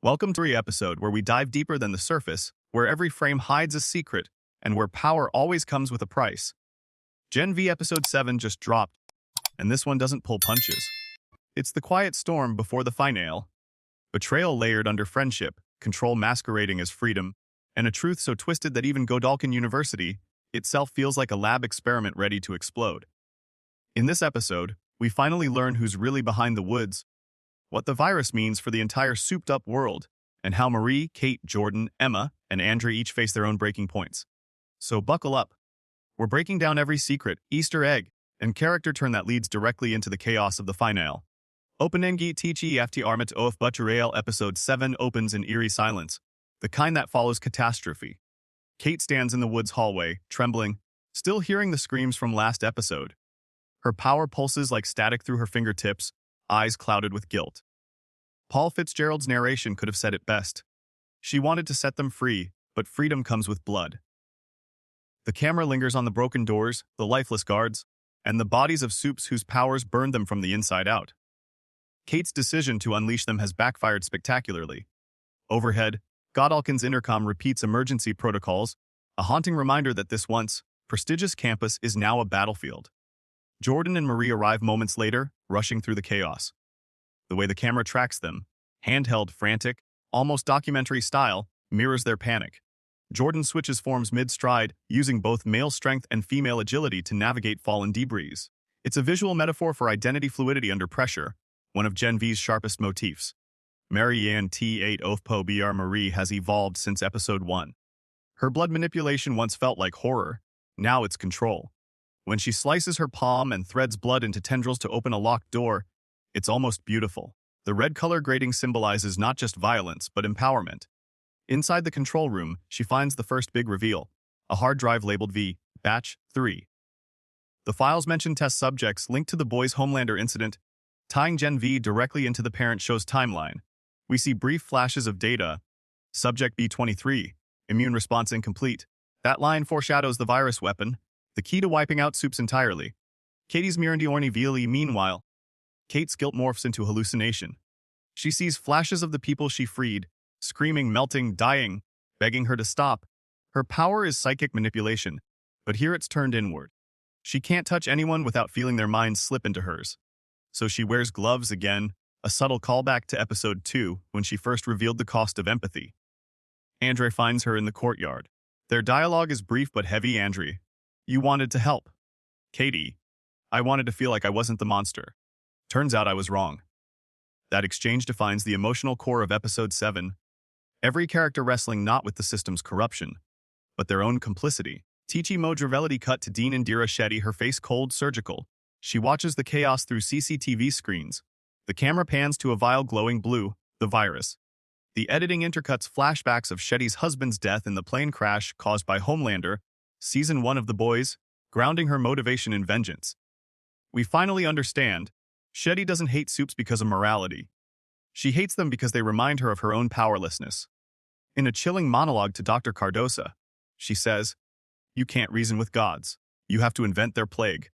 Welcome to every episode where we dive deeper than the surface, where every frame hides a secret, and where power always comes with a price. Gen V Episode 7 just dropped, and this one doesn't pull punches. It's the quiet storm before the finale. Betrayal layered under friendship, control masquerading as freedom, and a truth so twisted that even Godolkin University itself feels like a lab experiment ready to explode. In this episode, we finally learn who's really behind the woods, what the virus means for the entire souped-up world, and how Marie, Kate, Jordan, Emma, and Andre each face their own breaking points. So buckle up. We're breaking down every secret, Easter egg, and character turn that leads directly into the chaos of the finale. Open-engi Tichi Afti Armit of Butcherail Episode 7 opens in eerie silence, the kind that follows catastrophe. Kate stands in the woods hallway, trembling, still hearing the screams from last episode. Her power pulses like static through her fingertips, eyes clouded with guilt. Paul Fitzgerald's narration could have said it best. She wanted to set them free, but freedom comes with blood. The camera lingers on the broken doors, the lifeless guards, and the bodies of soups whose powers burned them from the inside out. Kate's decision to unleash them has backfired spectacularly. Overhead, Godolkin's intercom repeats emergency protocols, a haunting reminder that this once prestigious campus is now a battlefield. Jordan and Marie arrive moments later, rushing through the chaos. The way the camera tracks them, handheld, frantic, almost documentary style, mirrors their panic. Jordan switches forms mid-stride, using both male strength and female agility to navigate fallen debris. It's a visual metaphor for identity fluidity under pressure, one of Gen V's sharpest motifs. Marianne T8 Ofpo Br Marie has evolved since Episode 1. Her blood manipulation once felt like horror, now it's control. When she slices her palm and threads blood into tendrils to open a locked door, it's almost beautiful. The red color grading symbolizes not just violence, but empowerment. Inside the control room, she finds the first big reveal, a hard drive labeled V, Batch 3. The files mention test subjects linked to the boys' Homelander incident, tying Gen V directly into the parent show's timeline. We see brief flashes of data. Subject B23, immune response incomplete. That line foreshadows the virus weapon, the key to wiping out soups entirely. Katie's Mirandiorni Vili, meanwhile, Kate's guilt morphs into hallucination. She sees flashes of the people she freed, screaming, melting, dying, begging her to stop. Her power is psychic manipulation, but here it's turned inward. She can't touch anyone without feeling their minds slip into hers. So she wears gloves again, a subtle callback to Episode 2 when she first revealed the cost of empathy. Andre finds her in the courtyard. Their dialogue is brief but heavy. Andre, you wanted to help. Katie, I wanted to feel like I wasn't the monster. Turns out I was wrong. That exchange defines the emotional core of Episode 7. Every character wrestling not with the system's corruption, but their own complicity. Tichi Modrivelity cut to Dean Indira Shetty, her face cold, surgical. She watches the chaos through CCTV screens. The camera pans to a vial glowing blue, the virus. The editing intercuts flashbacks of Shetty's husband's death in the plane crash caused by Homelander, Season 1 of The Boys, grounding her motivation in vengeance. We finally understand, Shetty doesn't hate soups because of morality. She hates them because they remind her of her own powerlessness. In a chilling monologue to Dr. Cardosa, she says, "You can't reason with gods. You have to invent their plague."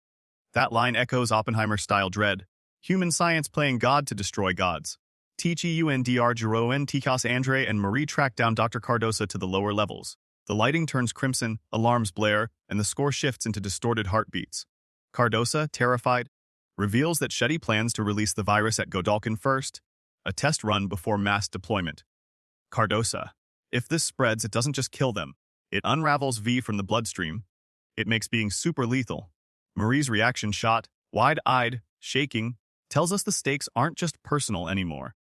That line echoes Oppenheimer-style dread, human science playing God to destroy gods. Tichi Undr Jeroen Tikas Andre and Marie track down Dr. Cardosa to the lower levels. The lighting turns crimson, alarms blare, and the score shifts into distorted heartbeats. Cardosa, terrified, reveals that Shetty plans to release the virus at Godolkin first, a test run before mass deployment. Cardosa, if this spreads, it doesn't just kill them. It unravels V from the bloodstream. It makes being super lethal. Marie's reaction, shot, wide-eyed, shaking, tells us the stakes aren't just personal anymore.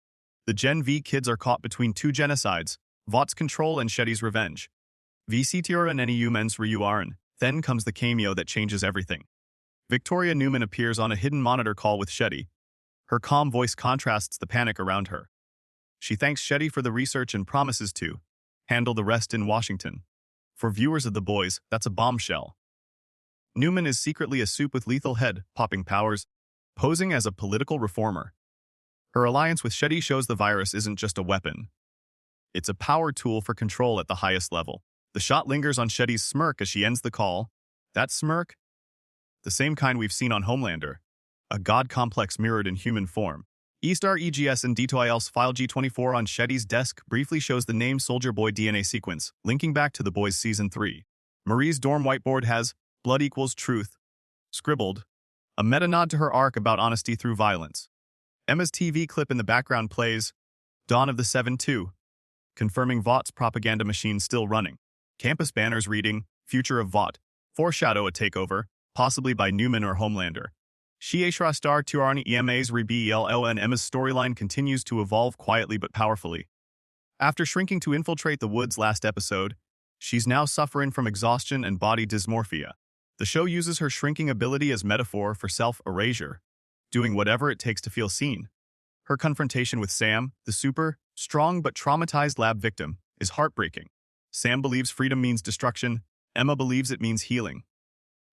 The Gen V kids are caught between two genocides, Vought's control and Shetty's revenge. VCTR and any humans Ryuaran. Then comes the cameo that changes everything. Victoria Newman appears on a hidden monitor call with Shetty. Her calm voice contrasts the panic around her. She thanks Shetty for the research and promises to handle the rest in Washington. For viewers of The Boys, that's a bombshell. Newman is secretly a soup with lethal head, popping powers, posing as a political reformer. Her alliance with Shetty shows the virus isn't just a weapon. It's a power tool for control at the highest level. The shot lingers on Shetty's smirk as she ends the call. That smirk? The same kind we've seen on Homelander. A god complex mirrored in human form. E-Star EGS and D2IL's file G24 on Shetty's desk briefly shows the name Soldier Boy DNA sequence, linking back to The Boys Season 3. Marie's dorm whiteboard has "Blood equals truth" scribbled, a meta-nod to her arc about honesty through violence. Emma's TV clip in the background plays Dawn of the 7-2, confirming Vought's propaganda machine still running. Campus banners reading Future of Vought foreshadow a takeover, possibly by Newman or Homelander. Shieshra star Tuarani EMA's Rebelo and Emma's storyline continues to evolve quietly but powerfully. After shrinking to infiltrate the woods last episode, she's now suffering from exhaustion and body dysmorphia. The show uses her shrinking ability as metaphor for self-erasure, doing whatever it takes to feel seen. Her confrontation with Sam, the super, strong but traumatized lab victim, is heartbreaking. Sam believes freedom means destruction, Emma believes it means healing.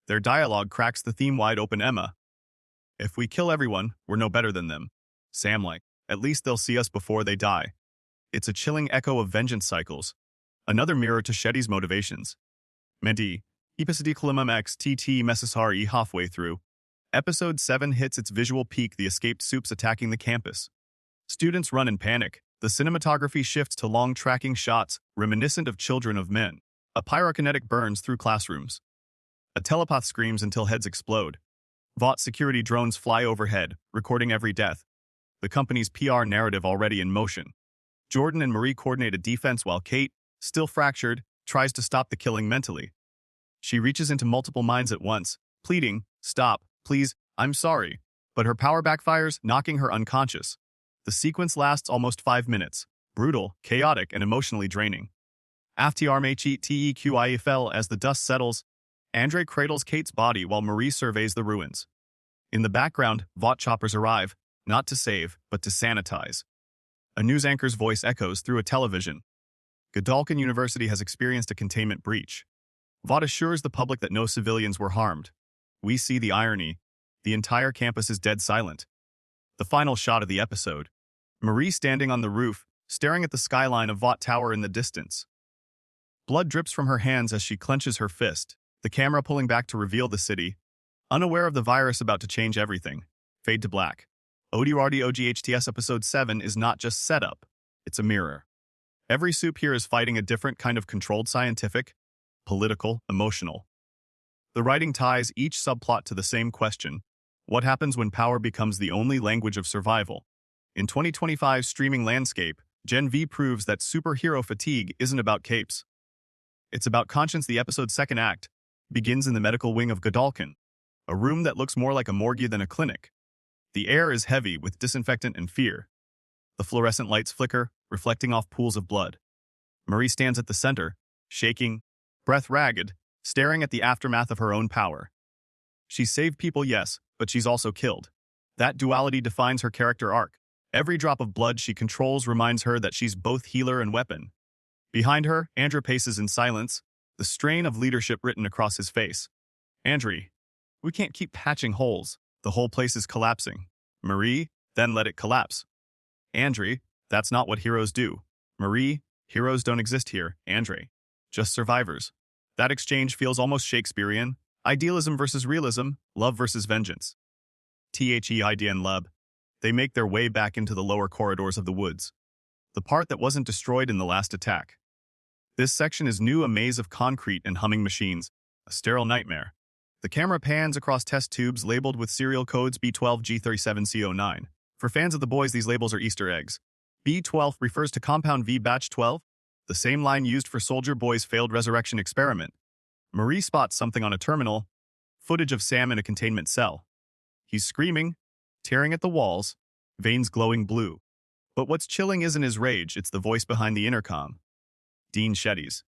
Their dialogue cracks the theme wide open. Emma: "If we kill everyone, we're no better than them." Sam like, "At least they'll see us before they die." It's a chilling echo of vengeance cycles, another mirror to Shetty's motivations. Menti, episode x TT Messasari halfway through. Episode 7 hits its visual peak, the escaped soups attacking the campus. Students run in panic. The cinematography shifts to long tracking shots, reminiscent of Children of Men. A pyrokinetic burns through classrooms. A telepath screams until heads explode. Vought security drones fly overhead, recording every death. The company's PR narrative already in motion. Jordan and Marie coordinate a defense while Kate, still fractured, tries to stop the killing mentally. She reaches into multiple minds at once, pleading, "Stop, please, I'm sorry." But her power backfires, knocking her unconscious. The sequence lasts almost 5 minutes, brutal, chaotic, and emotionally draining. After as the dust settles, Andre cradles Kate's body while Marie surveys the ruins. In the background, Vought choppers arrive, not to save, but to sanitize. A news anchor's voice echoes through a television. Godolkin University has experienced a containment breach. Vought assures the public that no civilians were harmed. We see the irony. The entire campus is dead silent. The final shot of the episode. Marie standing on the roof, staring at the skyline of Vought Tower in the distance. Blood drips from her hands as she clenches her fist, the camera pulling back to reveal the city. Unaware of the virus about to change everything. Fade to black. OGHTS Episode 7 is not just setup, it's a mirror. Every soup here is fighting a different kind of controlled scientific, political, emotional. The writing ties each subplot to the same question: what happens when power becomes the only language of survival? In 2025's streaming landscape, Gen V proves that superhero fatigue isn't about capes. It's about conscience. The episode's second act begins in the medical wing of Godolkin, a room that looks more like a morgue than a clinic. The air is heavy with disinfectant and fear. The fluorescent lights flicker, reflecting off pools of blood. Marie stands at the center, shaking, breath ragged, staring at the aftermath of her own power. She's saved people, yes, but she's also killed. That duality defines her character arc. Every drop of blood she controls reminds her that she's both healer and weapon. Behind her, Andrew paces in silence, the strain of leadership written across his face. "Andre, we can't keep patching holes. The whole place is collapsing." Marie, "Then let it collapse." "Andre, that's not what heroes do." Marie, "Heroes don't exist here, Andre. Just survivors." That exchange feels almost Shakespearean. Idealism versus realism, love versus vengeance. Idea and love. They make their way back into the lower corridors of the woods. The part that wasn't destroyed in the last attack. This section is new, a maze of concrete and humming machines, a sterile nightmare. The camera pans across test tubes labeled with serial codes B12 G37C09. For fans of The Boys, these labels are Easter eggs. B12 refers to Compound V Batch 12, the same line used for Soldier Boy's failed resurrection experiment. Marie spots something on a terminal, footage of Sam in a containment cell. He's screaming, tearing at the walls, veins glowing blue. But what's chilling isn't his rage, it's the voice behind the intercom. Dean Shetty's.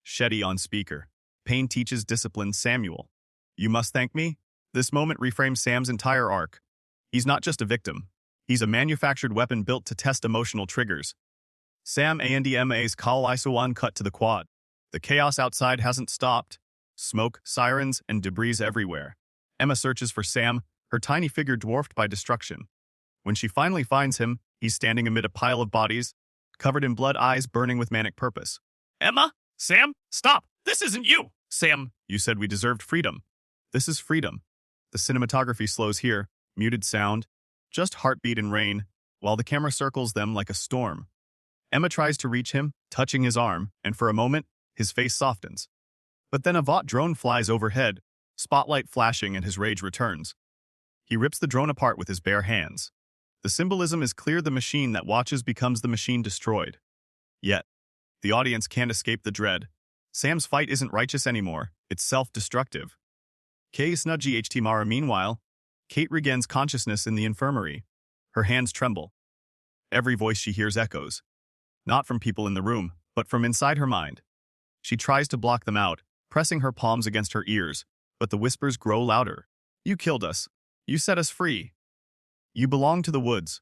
Shetty on speaker. "Pain teaches discipline, Samuel. You must thank me." This moment reframes Sam's entire arc. He's not just a victim. He's a manufactured weapon built to test emotional triggers. Sam and Kal Isowan cut to the quad. The chaos outside hasn't stopped. Smoke, sirens, and debris everywhere. Emma searches for Sam, her tiny figure dwarfed by destruction. When she finally finds him, he's standing amid a pile of bodies, covered in blood, eyes burning with manic purpose. "Emma? Sam? Stop! This isn't you!" "Sam, you said we deserved freedom." "This is freedom." The cinematography slows here, muted sound, just heartbeat and rain. while the camera circles them like a storm. Emma tries to reach him, touching his arm, and for a moment, his face softens. But then a Vought drone flies overhead, spotlight flashing, and his rage returns. He rips the drone apart with his bare hands. The symbolism is clear: the machine that watches becomes the machine destroyed. Yet, the audience can't escape the dread. Sam's fight isn't righteous anymore, it's self-destructive. Snudgy Mara. Meanwhile, Kate regains consciousness in the infirmary. Her hands tremble. Every voice she hears echoes. Not from people in the room, but from inside her mind. She tries to block them out, pressing her palms against her ears, but the whispers grow louder. You killed us. You set us free. You belong to the woods.